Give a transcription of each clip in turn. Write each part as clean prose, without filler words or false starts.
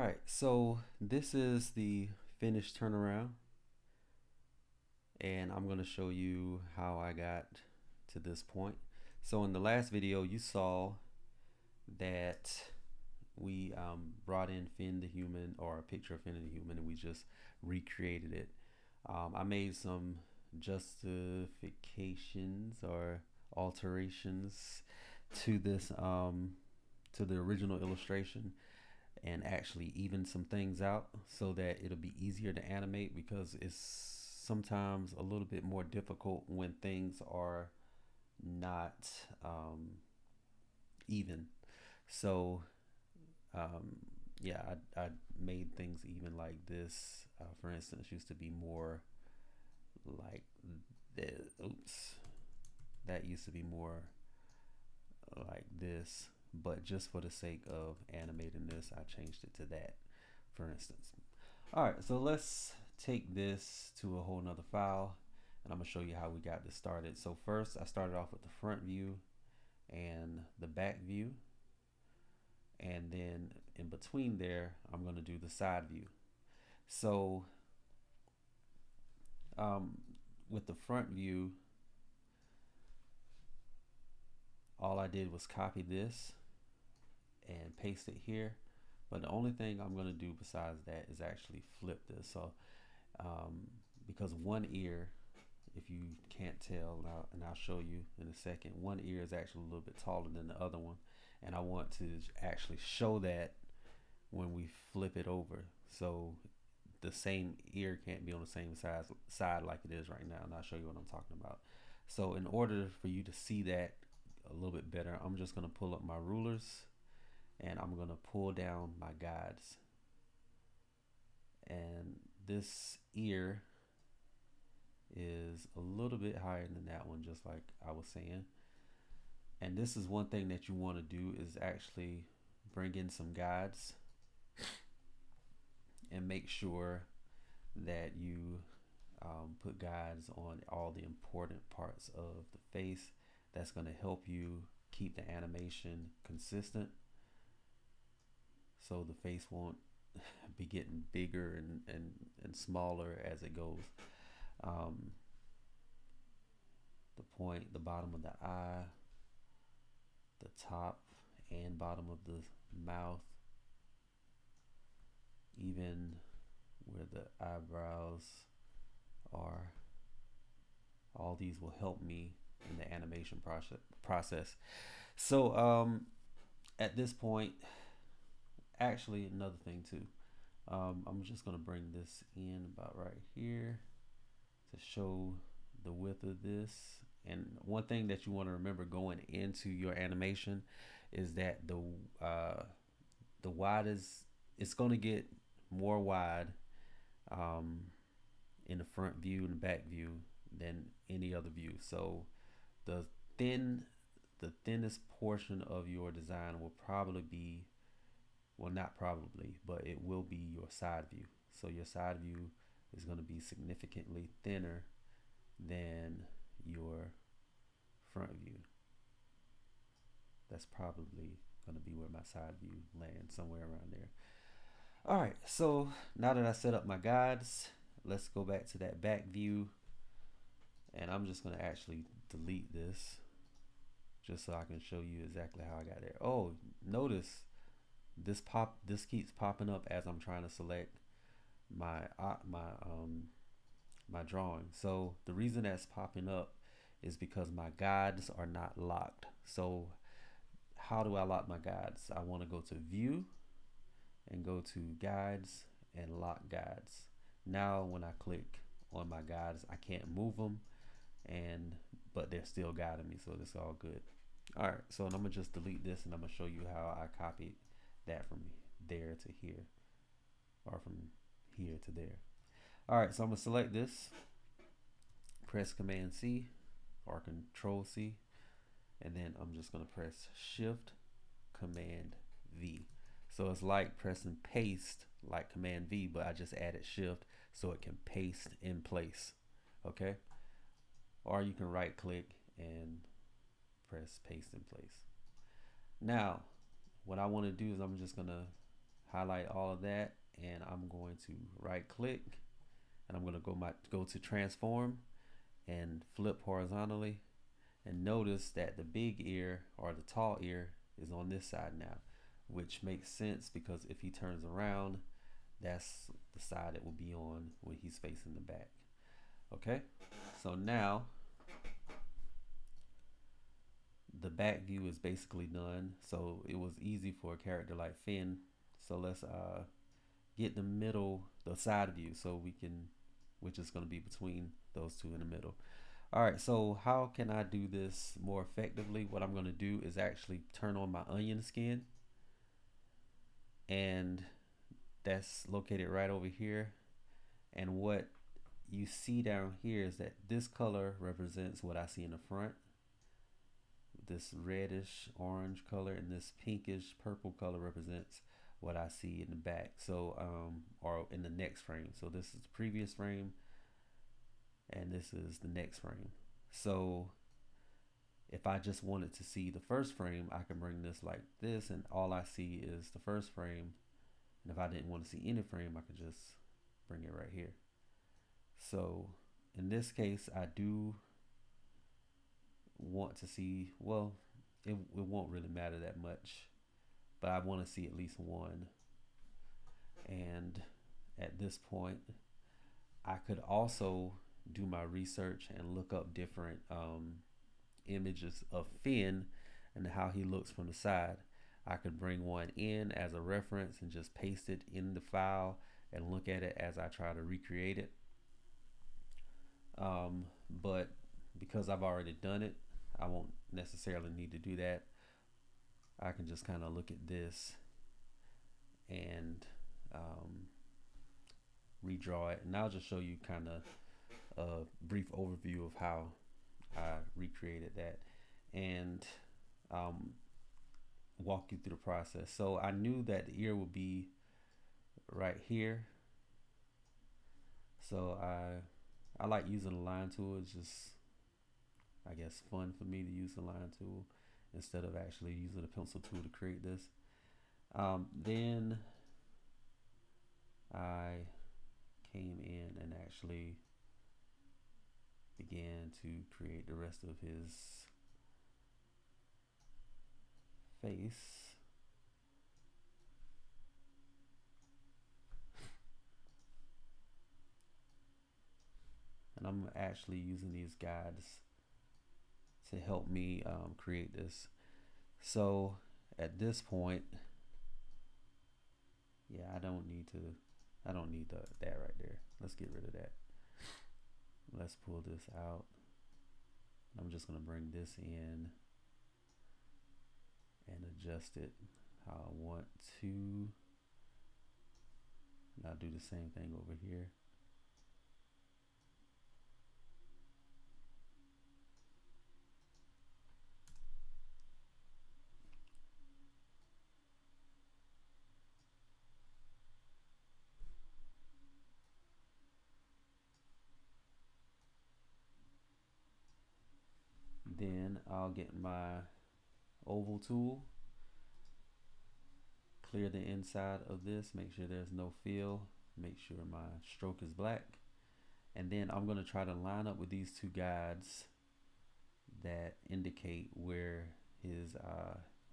right, so this is the finished turnaround, and I'm going to show you how I got to this point. So in the last video, you saw that we brought in Finn the human, or a picture of Finn the human, and we just recreated it. I made some justifications or alterations to this to the original illustration, and actually even some things out so that it'll be easier to animate, because it's sometimes a little bit more difficult when things are not even. So um, yeah, I made things even like this. For instance, used to be more like this. Oops, that used to be more like this, but just for the sake of animating this, I changed it to that, for instance. All right, so let's take this to a whole nother file, and I'm gonna show you how we got this started. So first, I started off with the front view and the back view, and then in between there, I'm gonna do the side view. So um, with the front view, all I did was copy this and paste it here. But the only thing I'm going to do besides that is actually flip this. So um, because one ear, if you can't tell, and I'll show you in a second, one ear is actually a little bit taller than the other one. And I want to actually show that when we flip it over. So the same ear can't be on the same side like it is right now. And I'll show you what I'm talking about. So in order for you to see that a little bit better, I'm just going to pull up my rulers, and I'm going to pull down my guides. And this ear is a little bit higher than that one, just like I was saying. And this is one thing that you want to do, is actually bring in some guides and make sure that you put guides on all the important parts of the face. That's going to help you keep the animation consistent, so the face won't be getting bigger and smaller as it goes. Um, the point, the bottom of the eye, the top and bottom of the mouth, even where the eyebrows are. All these will help me in the animation process. So at this point, actually another thing too, I'm just going to bring this in about right here to show the width of this. And one thing that you want to remember going into your animation is that the wide is, it's going to get more wide um, in the front view and the back view than any other view. So the thin the thinnest portion of your design will probably be, well, not probably, but it will be your side view. So your side view is going to be significantly thinner than your front view. That's probably going to be where my side view lands, somewhere around there. All right, so now that I set up my guides, let's go back to that back view, and I'm just going to actually delete this just so I can show you exactly how I got there. Oh, notice this keeps popping up as I'm trying to select my my drawing. So the reason that's popping up is because my guides are not locked. So how do I lock my guides? I want to go to view and go to guides and lock guides. Now when I click on my guides, I can't move them, and but they're still guiding me, so it's all good. All right, so I'm gonna just delete this, and I'm gonna show you how I copied that from there to here, or from here to there. All right, so I'm gonna select this, press Command C or Control C, and then I'm just gonna press Shift Command V. So it's like pressing paste like Command V, but I just added Shift so it can paste in place. Okay, or you can right click and press paste in place. Now what I want to do is I'm just gonna highlight all of that, and I'm going to right click, and I'm going to go to transform and flip horizontally, and notice that the big ear or the tall ear is on this side now, which makes sense because if he turns around, that's the side it will be on when he's facing the back. Okay, so now the back view is basically done. So it was easy for a character like Finn. So let's get the middle, the side view, so we can, which is going to be between those two in the middle. All right, so how can I do this more effectively? What I'm going to do is actually turn on my onion skin, and that's located right over here. And what you see down here is that this color represents what I see in the front, this reddish orange color, and this pinkish purple color represents what I see in the back. So or in the next frame. So this is the previous frame, and this is the next frame. So if I just wanted to see the first frame, I can bring this like this, and all I see is the first frame. And if I didn't want to see any frame, I could just bring it right here. So in this case, I do want to see, well, it won't really matter that much, but I want to see at least one. And at this point, I could also do my research and look up different images of Finn and how he looks from the side. I could bring one in as a reference and just paste it in the file and look at it as I try to recreate it. But because I've already done it, I won't necessarily need to do that. I can just kind of look at this and redraw it, and I'll just show you kind of a brief overview of how I recreated that, and walk you through the process. So I knew that the ear would be right here, so I like using the line tool. It's just, I guess, fun for me to use the line tool instead of actually using the pencil tool to create this. Then I came in and actually began to create the rest of his face. And I'm actually using these guides to help me create this. So at this point, yeah, I don't need that right there. Let's get rid of that. Let's pull this out. I'm just gonna bring this in and adjust it how I want to. And I'll do the same thing over here. Then I'll get my oval tool, clear the inside of this, make sure there's no fill, make sure my stroke is black, and then I'm going to try to line up with these two guides that indicate where his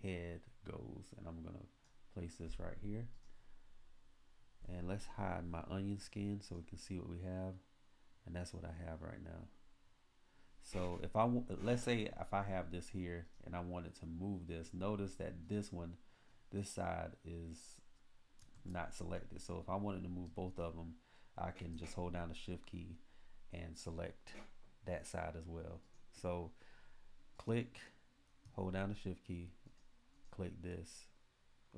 head goes, and I'm going to place this right here. And let's hide my onion skin so we can see what we have, and that's what I have right now. So if let's say if I have this here and I wanted to move this, notice that this side is not selected. So if I wanted to move both of them, I can just hold down the shift key and select that side as well. So click, hold down the shift key, click this.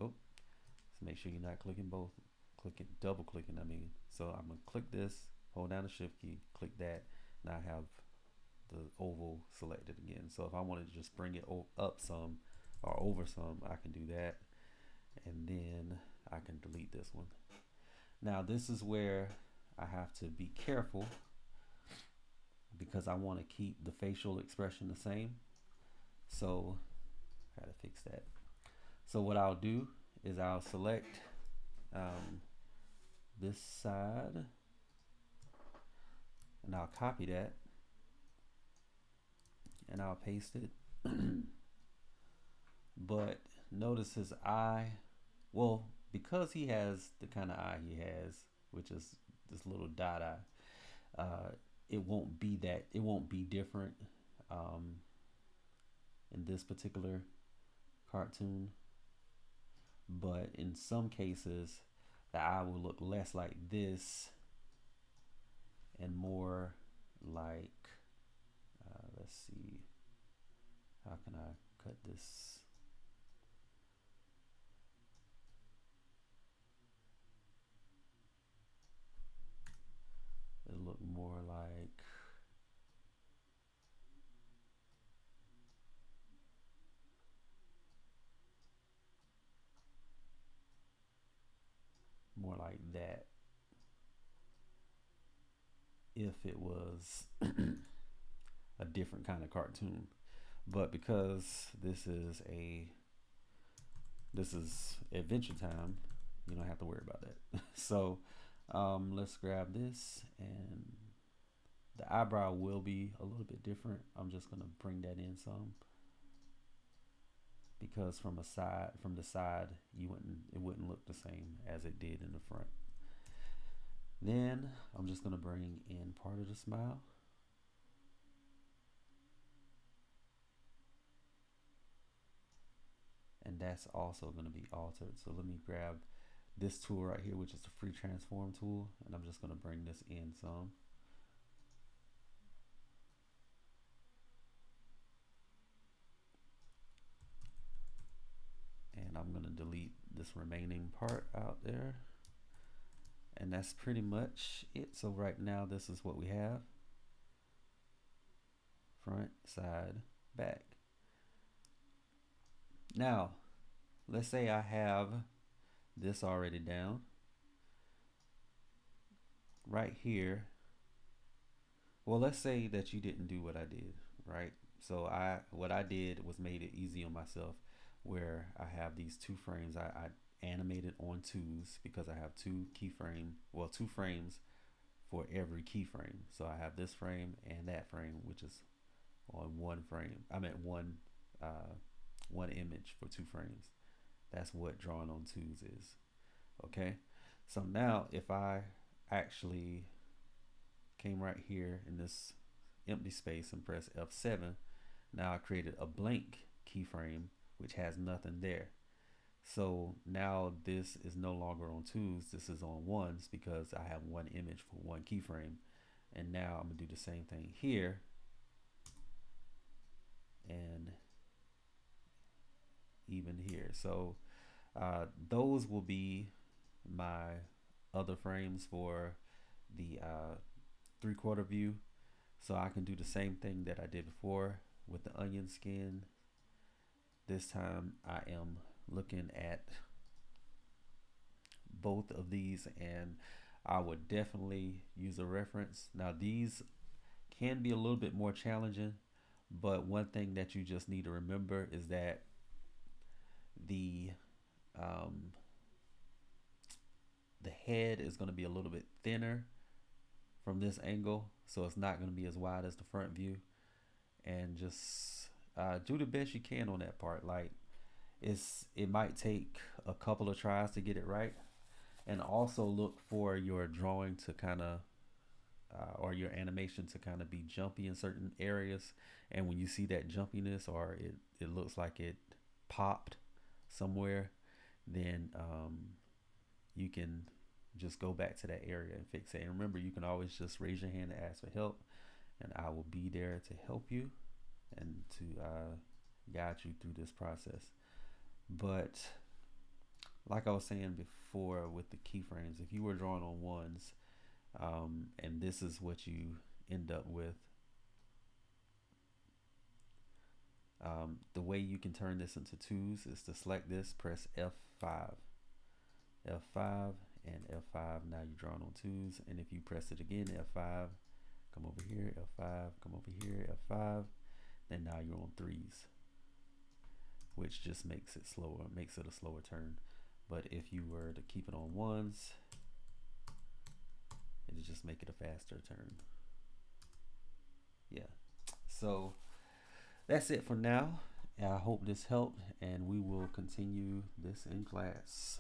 Oh, so make sure you're not clicking both, double clicking, I mean. So I'm gonna click this, hold down the shift key, click that. Now I have the oval selected again. So if I wanted to just bring it up some or over some, I can do that. And then I can delete this one. Now this is where I have to be careful because I want to keep the facial expression the same. So I gotta fix that. So what I'll do is I'll select um, this side, and I'll copy that and I'll paste it. But notice his eye, well, because he has the kind of eye he has, which is this little dot eye, it won't be different um, in this particular cartoon. But in some cases, the eye will look less like this and more like, let's see, how can I cut this? It'll look more like that if it was a different kind of cartoon. But because this is Adventure Time, you don't have to worry about that. So let's grab this, and the eyebrow will be a little bit different. I'm just gonna bring that in some because from the side, it wouldn't look the same as it did in the front. Then I'm just gonna bring in part of the smile. And that's also going to be altered. So let me grab this tool right here, which is the free transform tool, and I'm just going to bring this in some. And I'm going to delete this remaining part out there. And that's pretty much it. So right now, this is what we have. Front, side, back. Now, let's say I have this already down. Right here, well, let's say that you didn't do what I did, right? So what I did was made it easy on myself, where I have these two frames. I animated on twos because I have two frames for every keyframe. So I have this frame and that frame, which is on one frame. I'm at one image for two frames. That's what drawing on twos is. Okay. So now if I actually came right here in this empty space and press F7, now I created a blank keyframe which has nothing there. So now this is no longer on twos, this is on ones because I have one image for one keyframe. And now I'm gonna do the same thing here, and even here. So those will be my other frames for the 3/4 view. So I can do the same thing that I did before with the onion skin. This time I am looking at both of these, and I would definitely use a reference. Now these can be a little bit more challenging, but one thing that you just need to remember is that the um, the head is going to be a little bit thinner from this angle, so it's not going to be as wide as the front view. And just do the best you can on that part. Like it might take a couple of tries to get it right, and also look for your drawing to kind of or your animation to kind of be jumpy in certain areas. And when you see that jumpiness, or it looks like it popped somewhere, then you can just go back to that area and fix it. And remember, you can always just raise your hand and ask for help, and I will be there to help you and to guide you through this process. But like I was saying before with the keyframes, if you were drawing on ones, and this is what you end up with, the way you can turn this into twos is to select this, press F5, F5, and F5. Now you're drawing on twos. And if you press it again, F5, come over here, F5, come over here, F5, then now you're on threes, which just makes it slower, makes it a slower turn. But if you were to keep it on ones, it'll just make it a faster turn. Yeah. So that's it for now. I hope this helped, and we will continue this in class.